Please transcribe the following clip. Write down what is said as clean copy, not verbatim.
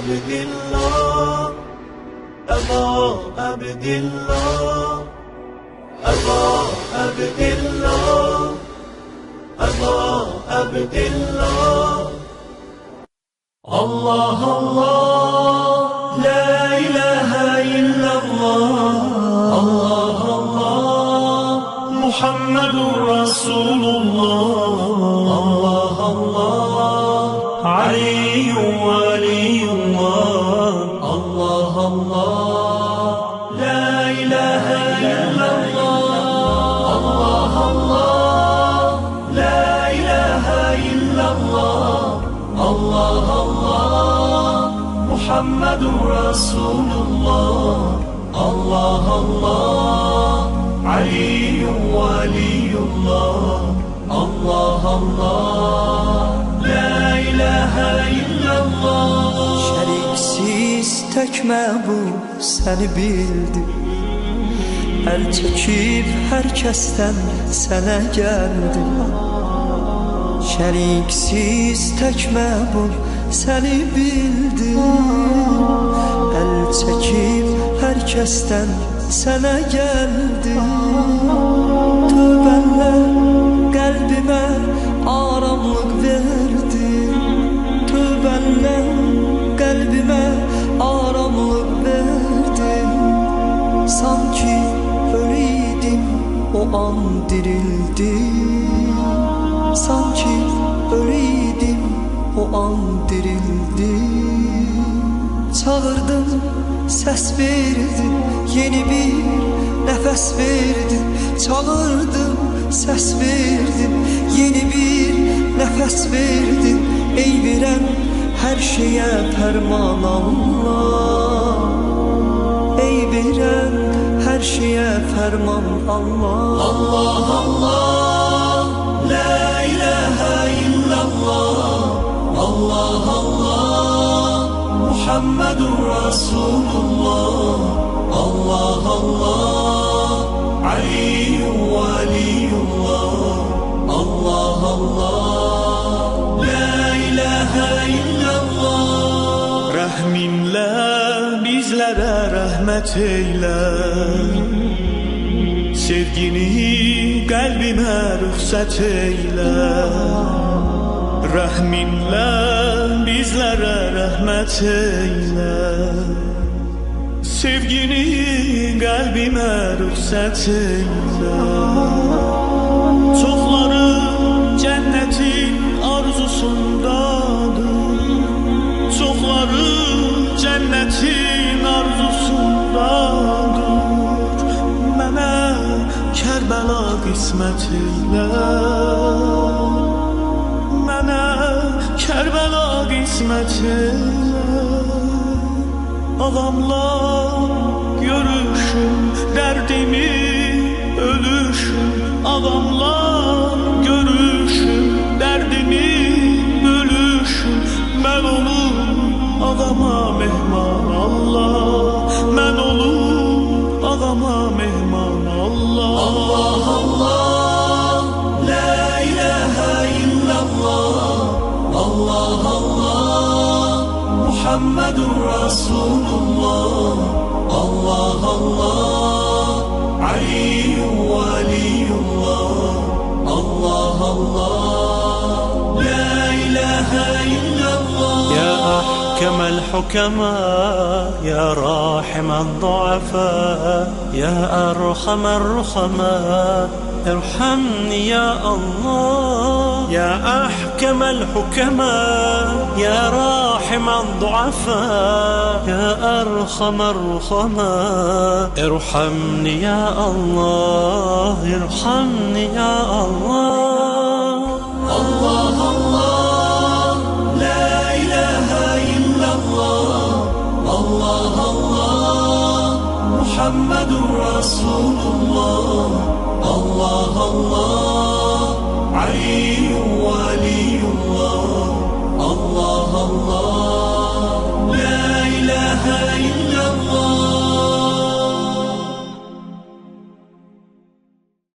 عبد الله أبا عبد الله أبا عبد الله أبا عبد الله الله الله لا إله إلا الله الله الله محمد رسول الله الله الله علي ولي الله الله الله لا إله إلا الله الله الله لا إله إلا الله الله الله محمد رسول الله الله الله علي ولي الله الله الله لا إله إلا الله Şeriksiz tek məbud səni bildi, əl çəkib hər kəsdən sənə gəldi. Şeriksiz tek məbud səni bildi, əl çəkib hər kəsdən sənə gəldi. Tövbənlə qəlbimə aramlıq verdi, tövbənlə qəlbimə aramlıq verdi. Sanki ölüydüm, o an dirildim. Sanki ölüydüm, o an dirildim. Çağırdım, səs verdin, yeni bir nəfəs verdin. Çağırdım, səs verdin, yeni bir nəfəs verdin. Ey verən hər şeyə fərman Allah, ey verən hər şeyə fərman Allah. الله الله لا إله إلا الله الله الله محمد رسول الله الله الله علي ولي الله الله الله لا إله إلا الله Rəhminlə bizlərə rəhmət eylə, sevgini qəlbimə rüxsət eylə. Rəhminlə bizlərə rəhmət eylə, sevgini qəlbimə rüxsət eylə. Çoxları cənnətin arzusundadır, çoxları cənnətin arzusundadır. Mənə Kərbəla qismət eylə, mənə Kərbəla qismət eylə. Ağamlar görüşüm, dərdimi ölüşüm. Ağamlar görüşüm, dərdimi bölüşüm. Mən olum ağama mehman Allah, mən olum ağama mehman Allah. Allah Allah la ilahe illallah Allah Allah Muhammedur Resulullah Allah Allah Ali Veliyullah Allah Allah la ilahe illallah. Ya أحكم الحكماء يا راحم الضعفاء يا أرحم الرحماء ارحمني يا الله. يا أحكم الحكماء يا راحم الضعفاء يا أرحم الرحماء ارحمني يا الله ارحمني يا الله. الله الله لا إله إلا الله الله الله محمد رسول الله الله الله علي